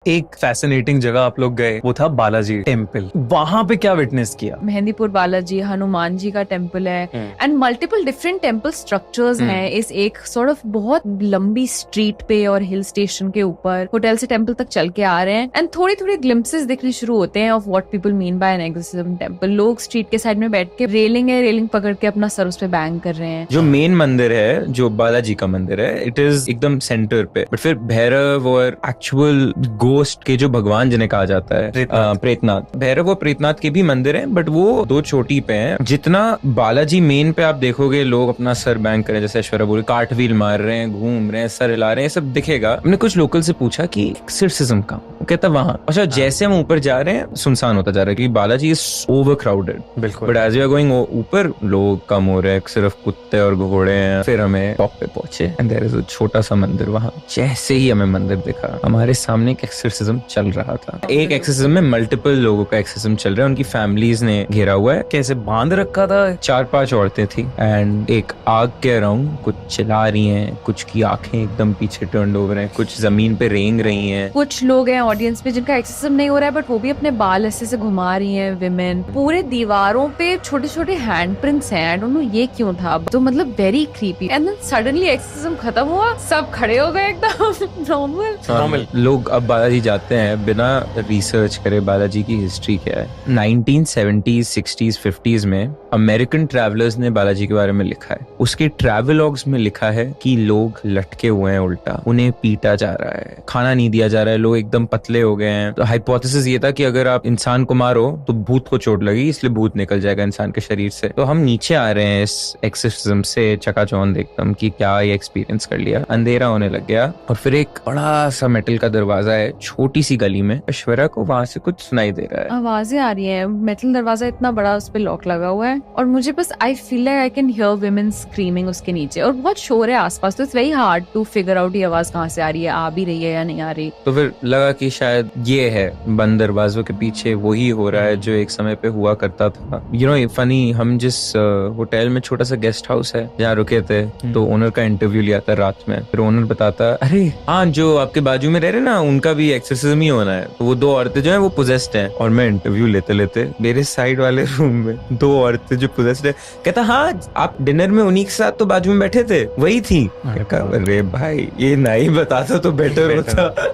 एक फैसिनेटिंग जगह आप लोग गए, वो था बालाजी टेम्पल। वहां पे क्या विटनेस किया? मेहंदीपुर बालाजी हनुमान जी का टेम्पल है and multiple different temple structures हैं इस एक सॉर्ट ऑफ बहुत लंबी स्ट्रीट पे और हिल स्टेशन के ऊपर होटल से टेम्पल तक चल के आ रहे हैं एंड थोड़ी थोड़ी ग्लिम्पसेस दिखने शुरू होते हैं of what people mean by an exorcism temple. लोग स्ट्रीट के साइड में बैठ के रेलिंग पकड़ के अपना सर उस पे बैंग कर रहे हैं। जो मेन मंदिर है, जो बालाजी का मंदिर है, इट इज एकदम सेंटर पे। बट फिर भैरव और एक्चुअल गोस्ट के जो भगवान जिन्हें कहा जाता है प्रेतनाथ, भैरव और प्रेतनाथ के भी मंदिर हैं, बट वो दो चोटी पे हैं। जितना बालाजी मेन पे आप देखोगे लोग अपना सर बैंग करें, जैसे ऐश्वर्या बोले, कार्टव्हील मार रहे हैं, घूम रहे हैं, सर हिला रहे हैं, सब दिखेगा। हमने कुछ लोकल से पूछा कि एक्सोर्सिज्म का, वो कहता वहां। अच्छा, जैसे हम ऊपर जा रहे हैं सुनसान होता जा रहा है क्योंकि बालाजी इज ओवर क्राउडेड। बिल्कुल। But as we are going ऊपर लोग कम हो रहे हैं, सिर्फ कुत्ते और घोड़े हैं। फिर हमें टॉप पे पहुंचे एंड देयर इज अ छोटा सा मंदिर। वहां जैसे ही हमें मंदिर दिखा, हमारे सामने एक एक्सोर्सिज्म चल रहा था। एक एक्सोर्सिज्म में मल्टीपल लोगों का एक्सोर्सिज्म चल रहा है, उनकी फैमिलीज ने घेरा हुआ है। कैसे बांध रखा था? 4-5 औरतें थी एंड एक आग के अराउंड कुछ चिल्ला रही हैं, कुछ की आंखें एकदम पीछे टर्न ओवर हैं, कुछ जमीन पे रेंग रही हैं। कुछ लोग हैं ऑडियंस में जिनका एक्सोर्सिज्म नहीं हो रहा है बट वो भी अपने बाल ऐसे से घुमा रही हैं विमेन। पूरे दीवारों पे छोटे छोटे हैंड प्रिंट्स हैं। आई डोंट नो ये क्यों था, तो मतलब very creepy. And then suddenly exorcism खत्म हुआ, सब खड़े हो गए एकदम नॉर्मल। लोग अब बालाजी जाते हैं बिना रिसर्च करे बालाजी की हिस्ट्री क्या है। 1970s, 60s, 50s में अमेरिकन ट्रैवलर्स ने बालाजी के बारे में लिखा है। उसके ट्रैवलॉग्स में लिखा है कि लोग लटके हुए हैं उल्टा, उन्हें पीटा जा रहा है, खाना नहीं दिया जा रहा है, लोग एकदम पतले हो गए हैं। तो हाइपोथेसिस ये था कि अगर आप इंसान को मारो तो भूत को चोट लगी, इसलिए भूत निकल जाएगा इंसान के शरीर से। तो हम नीचे आ रहे हैं इस एक्सोर्सिज्म से चकाचौंध एकदम कि क्या ये एक्सपीरियंस कर लिया। अंधेरा होने लग गया और फिर एक बड़ा सा मेटल का दरवाजा है छोटी सी गली में। ऐश्वर्या को वहां से कुछ सुनाई दे रहा है, आवाजें आ रही हैं। मेटल दरवाजा इतना बड़ा, उस पे लॉक लगा हुआ है और मुझे बस I feel like I can hear women screaming उसके नीचे और बहुत शोर है आसपास। तो it's very hard to figure out ये आवाज कहाँ से आ रही है, आ भी रही है या नहीं आ रही। तो फिर लगा कि शायद ये है बंद दरवाजों के पीछे वही हो रहा है जो एक समय पे हुआ करता था। यू नो फनी, हम जिस होटल में छोटा सा गेस्ट हाउस है जहाँ रुके थे, तो ओनर का इंटरव्यू लिया था रात में। फिर ओनर बताता, अरे हाँ, जो आपके बाजू में रह रहे ना, उनका भी एक्सोर्सिज्म ही होना है। तो वो 2 औरतें जो है वो पोजेस्ड हैं। और मैं इंटरव्यू लेते लेते मेरे साइड वाले रूम में 2 औरतें जो पोजेस्ड है, कहता हाँ आप डिनर में उन्हीं के साथ तो बाजू में बैठे थे, वही थी। अरे भाई, ये नहीं बताता तो बेटर होता।